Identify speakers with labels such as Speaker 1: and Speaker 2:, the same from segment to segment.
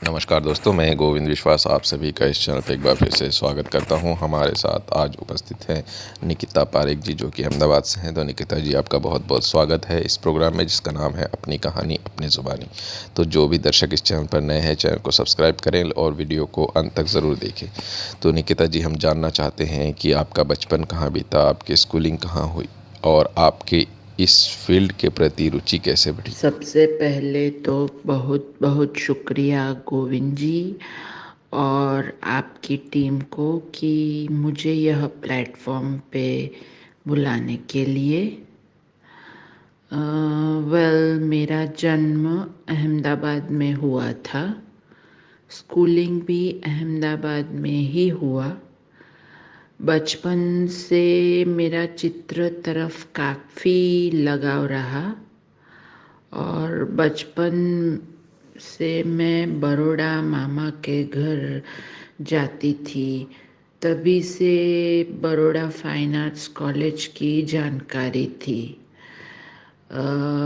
Speaker 1: नमस्कार दोस्तों, मैं गोविंद विश्वास आप सभी का इस चैनल पे एक बार फिर से स्वागत करता हूं। हमारे साथ आज उपस्थित हैं निकिता पारेख जी, जो कि अहमदाबाद से हैं। तो निकिता जी, आपका बहुत बहुत स्वागत है इस प्रोग्राम में, जिसका नाम है अपनी कहानी अपनी ज़ुबानी। तो जो भी दर्शक इस चैनल पर नए हैं, चैनल को सब्सक्राइब करें और वीडियो को अंत तक ज़रूर देखें। तो निकिता जी, हम जानना चाहते हैं कि आपका बचपन कहाँ बीता, आपकी स्कूलिंग कहाँ हुई और आपके इस फील्ड के प्रति रुचि कैसे बढ़ी?
Speaker 2: सबसे पहले तो बहुत बहुत शुक्रिया गोविंद जी और आपकी टीम को कि मुझे यह प्लेटफॉर्म पे बुलाने के लिए। मेरा जन्म अहमदाबाद में हुआ था। स्कूलिंग भी अहमदाबाद में ही हुआ। बचपन से मेरा चित्र तरफ काफ़ी लगाव रहा और बचपन से मैं बड़ौदा मामा के घर जाती थी। तभी से बड़ौदा फाइन आर्ट्स कॉलेज की जानकारी थी।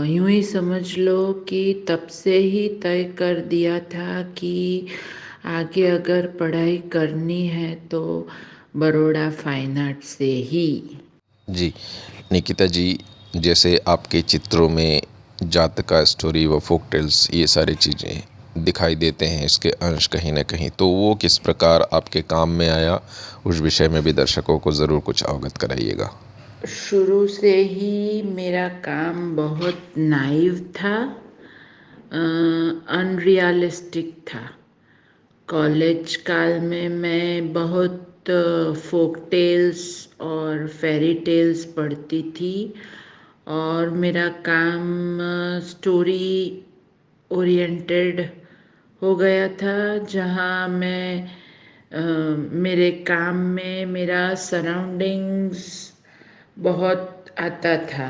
Speaker 2: यूं ही समझ लो कि तब से ही तय कर दिया था कि आगे अगर पढ़ाई करनी है तो बड़ौदा फाइन आर्ट्स से ही।
Speaker 1: जी, निकिता जी, जैसे आपके चित्रों में जातका स्टोरी व फोक टेल्स ये सारी चीज़ें दिखाई देते हैं, इसके अंश कहीं न कहीं, तो वो किस प्रकार आपके काम में आया, उस विषय में भी दर्शकों को ज़रूर कुछ अवगत कराइएगा।
Speaker 2: शुरू से ही मेरा काम बहुत नाइव था, अनरियलिस्टिक था। कॉलेज काल में मैं बहुत फोक टेल्स और फेरी टेल्स पढ़ती थी और मेरा काम स्टोरी ओरिएंटेड हो गया था, जहाँ मैं मेरे काम में मेरा सराउंडिंग्स बहुत आता था।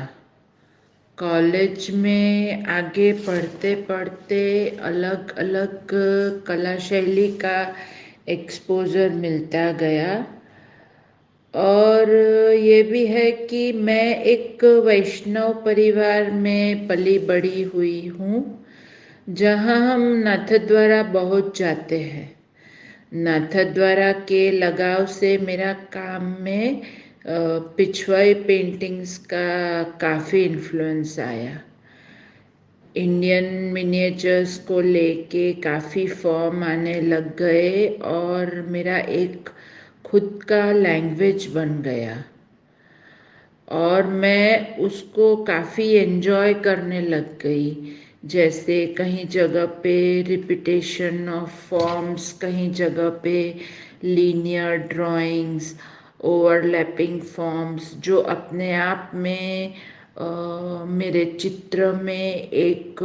Speaker 2: कॉलेज में आगे पढ़ते पढ़ते अलग अलग कला शैली का एक्सपोज़र मिलता गया और ये भी है कि मैं एक वैष्णव परिवार में पली बड़ी हुई हूँ, जहाँ हम नाथद्वारा बहुत जाते हैं। नाथद्वारा के लगाव से मेरा काम में पिछवाई पेंटिंग्स का काफ़ी इन्फ्लुएंस आया। इंडियन मिनिएचर्स को लेके काफ़ी फॉर्म आने लग गए और मेरा एक खुद का लैंग्वेज बन गया और मैं उसको काफ़ी एंजॉय करने लग गई। जैसे कहीं जगह पे रिपीटेशन ऑफ फॉर्म्स, कहीं जगह पे लीनियर ड्राइंग्स, ओवरलैपिंग फॉर्म्स, जो अपने आप में मेरे चित्र में एक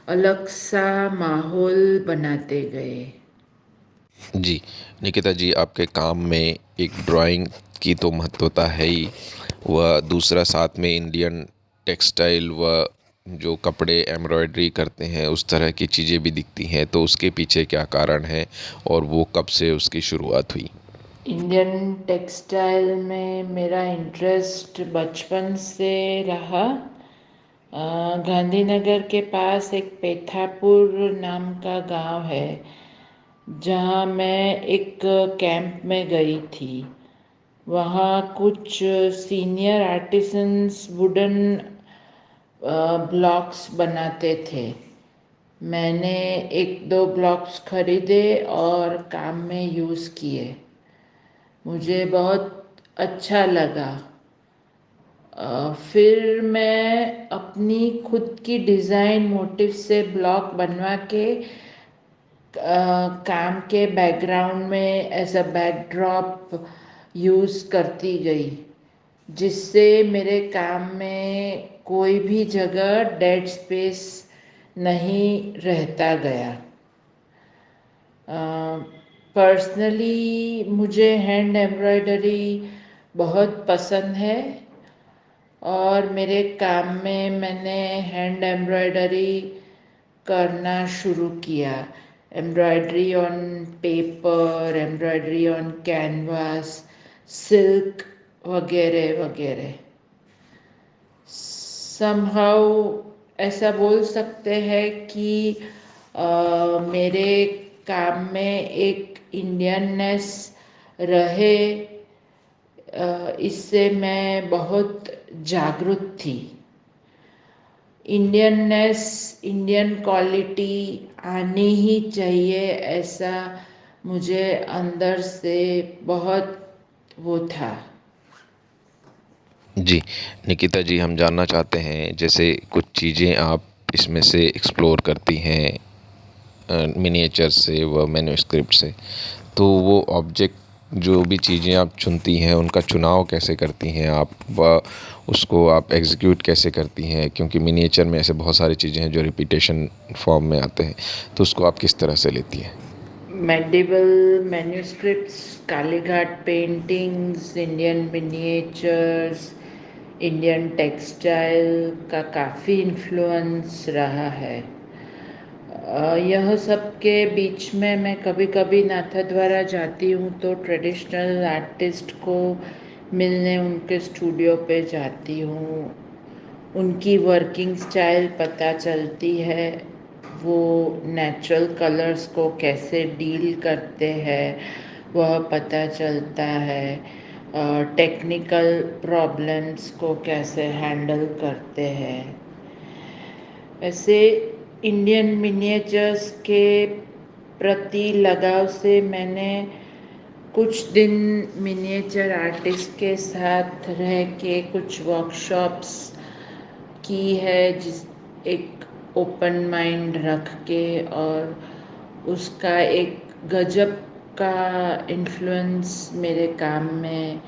Speaker 2: अलग सा माहौल बनाते गए।
Speaker 1: जी, निकिता जी, आपके काम में एक ड्राइंग की तो महत्वता है ही, वह दूसरा साथ में इंडियन टेक्सटाइल व जो कपड़े एम्ब्रॉयडरी करते हैं उस तरह की चीज़ें भी दिखती हैं, तो उसके पीछे क्या कारण है और वो कब से उसकी शुरुआत हुई?
Speaker 2: इंडियन टेक्सटाइल में मेरा इंटरेस्ट बचपन से रहा। गांधीनगर के पास एक पेथापुर नाम का गांव है, जहां मैं एक कैंप में गई थी। वहाँ कुछ सीनियर आर्टिसंस वुडन ब्लॉक्स बनाते थे। मैंने एक दो ब्लॉक्स खरीदे और काम में यूज़ किए। मुझे बहुत अच्छा लगा। फिर मैं अपनी खुद की डिज़ाइन मोटिव से ब्लॉक बनवा के काम के बैकग्राउंड में एज अ बैकड्रॉप यूज़ करती गई, जिससे मेरे काम में कोई भी जगह डेड स्पेस नहीं रहता गया। पर्सनली मुझे हैंड एम्ब्रॉयडरी बहुत पसंद है और मेरे काम में मैंने हैंड एम्ब्रॉयडरी करना शुरू किया। Embroidery on paper, embroidery on canvas, silk वगैरह वगैरह। समहाउ ऐसा बोल सकते हैं कि मेरे काम में एक इंडियननेस रहे, इससे मैं बहुत जागरूक थी। इंडियननेस, इंडियन क्वालिटी आनी ही चाहिए, ऐसा मुझे अंदर से बहुत वो था।
Speaker 1: जी, निकिता जी, हम जानना चाहते हैं जैसे कुछ चीज़ें आप इसमें से एक्सप्लोर करती हैं मिनिएचर से व मैन्युस्क्रिप्ट से, तो वो ऑब्जेक्ट जो भी चीज़ें आप चुनती हैं उनका चुनाव कैसे करती हैं आप, व उसको आप एग्जीक्यूट कैसे करती हैं? क्योंकि मिनिएचर में ऐसे बहुत सारी चीज़ें हैं जो रिपीटेशन फॉर्म में आते हैं, तो उसको आप किस तरह से लेती हैं?
Speaker 2: Medieval manuscripts, Kalighat paintings, Indian miniatures, Indian textile का काफ़ी इन्फ्लुएंस रहा है। यह सब के बीच में मैं कभी कभी नाथद्वारा जाती हूँ तो ट्रेडिशनल आर्टिस्ट को मिलने उनके स्टूडियो पे जाती हूँ। उनकी वर्किंग स्टाइल पता चलती है, वो नेचुरल कलर्स को कैसे डील करते हैं वह पता चलता है, टेक्निकल प्रॉब्लम्स को कैसे हैंडल करते हैं। वैसे इंडियन मिनिएचर्स के प्रति लगाव से मैंने कुछ दिन मिनिएचर आर्टिस्ट के साथ रह के कुछ वर्कशॉप्स की है, जिस एक ओपन माइंड रख के, और उसका एक गजब का इन्फ्लुएंस मेरे काम में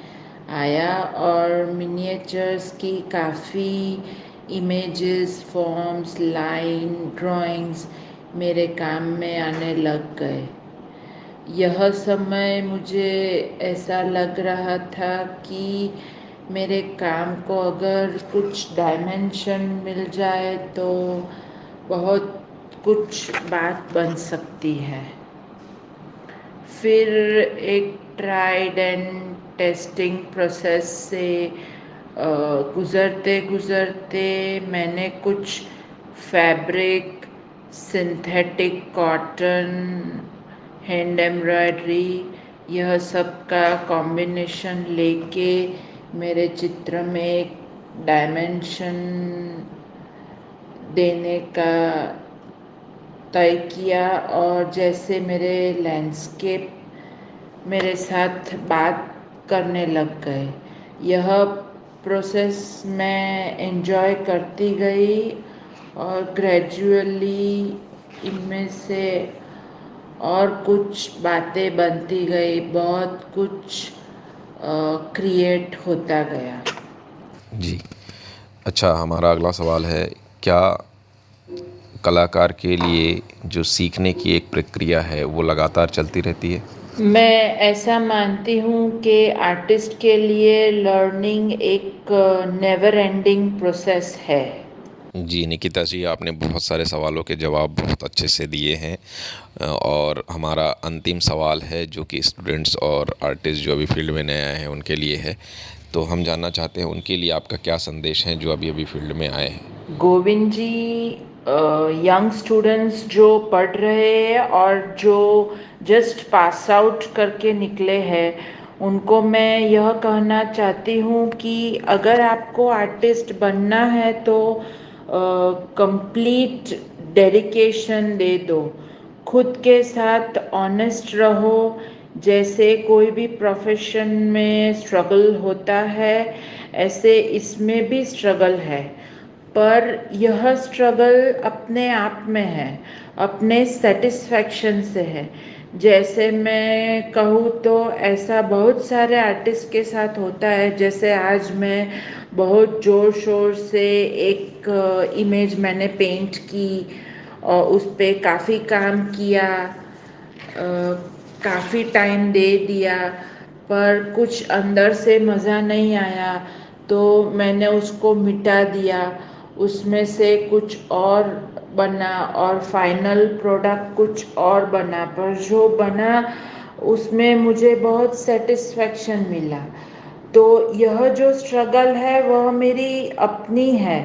Speaker 2: आया। और मिनिएचर्स की काफ़ी इमेजेस, फॉर्म्स, लाइन, ड्राइंग्स मेरे काम में आने लग गए। यह समय मुझे ऐसा लग रहा था कि मेरे काम को अगर कुछ डायमेंशन मिल जाए तो बहुत कुछ बात बन सकती है। फिर एक ट्राइड एंड टेस्टिंग प्रोसेस से गुज़रते गुज़रते मैंने कुछ fabric, synthetic cotton, hand embroidery, यह सब का कॉम्बिनेशन लेके मेरे चित्र में एक डायमेंशन देने का तय किया। और जैसे मेरे लैंडस्केप मेरे साथ बात करने लग गए। यह प्रोसेस मैं एंजॉय करती गई और ग्रेजुअली इनमें से और कुछ बातें बनती गई, बहुत कुछ क्रिएट होता गया।
Speaker 1: जी। अच्छा, हमारा अगला सवाल है, क्या कलाकार के लिए जो सीखने की एक प्रक्रिया है वो लगातार चलती रहती है?
Speaker 2: मैं ऐसा मानती हूँ कि आर्टिस्ट के लिए लर्निंग एक नेवर एंडिंग प्रोसेस है।
Speaker 1: जी, निकिता जी, आपने बहुत सारे सवालों के जवाब बहुत अच्छे से दिए हैं, और हमारा अंतिम सवाल है जो कि स्टूडेंट्स और आर्टिस्ट जो अभी फील्ड में नए आए हैं उनके लिए है। तो हम जानना चाहते हैं उनके लिए आपका क्या संदेश है जो अभी-अभी फील्ड में आए हैं?
Speaker 2: गोविंद जी, यंग स्टूडेंट्स जो पढ़ रहे हैं और जो जस्ट पास आउट करके निकले हैं, उनको मैं यह कहना चाहती हूँ कि अगर आपको आर्टिस्ट बनना है तो कंप्लीट डेडिकेशन दे दो, खुद के साथ ऑनेस्ट रहो। जैसे कोई भी प्रोफेशन में स्ट्रगल होता है, ऐसे इसमें भी स्ट्रगल है, पर यह स्ट्रगल अपने आप में है, अपने सेटिस्फैक्शन से है। जैसे मैं कहूँ तो ऐसा बहुत सारे आर्टिस्ट के साथ होता है। जैसे आज मैं बहुत ज़ोर शोर से एक इमेज मैंने पेंट की और उस पर काफ़ी काम किया, काफ़ी टाइम दे दिया, पर कुछ अंदर से मज़ा नहीं आया तो मैंने उसको मिटा दिया, उसमें से कुछ और बना और फाइनल प्रोडक्ट कुछ और बना, पर जो बना उसमें मुझे बहुत सेटिस्फेक्शन मिला। तो यह जो स्ट्रगल है वह मेरी अपनी है,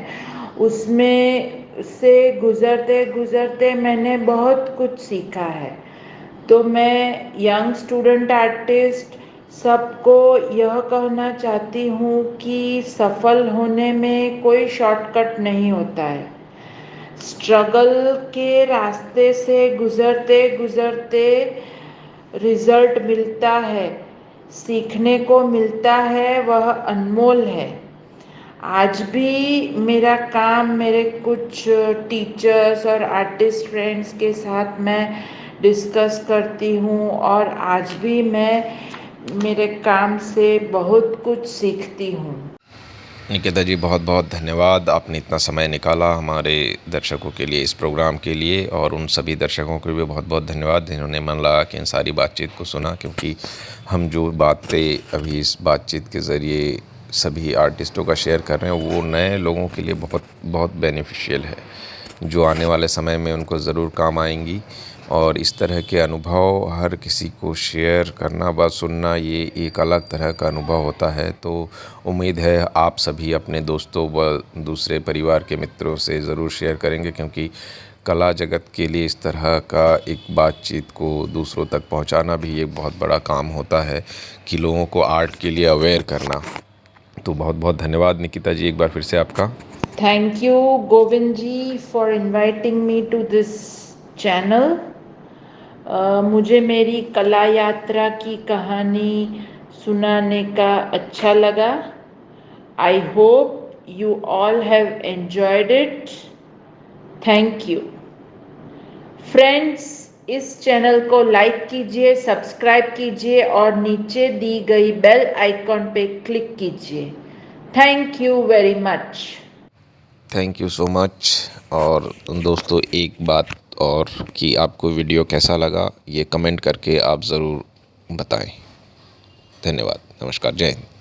Speaker 2: उसमें से गुज़रते गुज़रते मैंने बहुत कुछ सीखा है। तो मैं यंग स्टूडेंट आर्टिस्ट सबको यह कहना चाहती हूँ कि सफल होने में कोई शॉर्टकट नहीं होता है। स्ट्रगल के रास्ते से गुज़रते गुज़रते रिज़ल्ट मिलता है, सीखने को मिलता है, वह अनमोल है। आज भी मेरा काम मेरे कुछ टीचर्स और आर्टिस्ट फ्रेंड्स के साथ मैं डिस्कस करती हूँ और आज भी मैं मेरे काम से बहुत कुछ सीखती हूँ।
Speaker 1: निकिता जी, बहुत बहुत धन्यवाद, आपने इतना समय निकाला हमारे दर्शकों के लिए, इस प्रोग्राम के लिए। और उन सभी दर्शकों को भी बहुत बहुत धन्यवाद जिन्होंने मन लगा के इन सारी बातचीत को सुना, क्योंकि हम जो बातें अभी इस बातचीत के ज़रिए सभी आर्टिस्टों का शेयर कर रहे हैं वो नए लोगों के लिए बहुत बहुत बेनिफिशियल है, जो आने वाले समय में उनको ज़रूर काम आएंगी। और इस तरह के अनुभव हर किसी को शेयर करना व सुनना ये एक अलग तरह का अनुभव होता है। तो उम्मीद है आप सभी अपने दोस्तों व दूसरे परिवार के मित्रों से ज़रूर शेयर करेंगे, क्योंकि कला जगत के लिए इस तरह का एक बातचीत को दूसरों तक पहुंचाना भी एक बहुत बड़ा काम होता है कि लोगों को आर्ट के लिए अवेयर करना। तो बहुत बहुत धन्यवाद निकिता जी, एक बार फिर से आपका।
Speaker 2: Thank you Govind ji for inviting me to this channel. मुझे मेरी कला यात्रा की कहानी सुनाने का अच्छा लगा। I hope you all have enjoyed it. Thank you friends. इस चैनल को लाइक कीजिए, सब्सक्राइब कीजिए और नीचे दी गई बेल आइकॉन पे क्लिक कीजिए। Thank you very much.
Speaker 1: Thank you so much. और दोस्तों, एक बात और कि आपको वीडियो कैसा लगा ये कमेंट करके आप ज़रूर बताएं। धन्यवाद, नमस्कार, जय हिंद।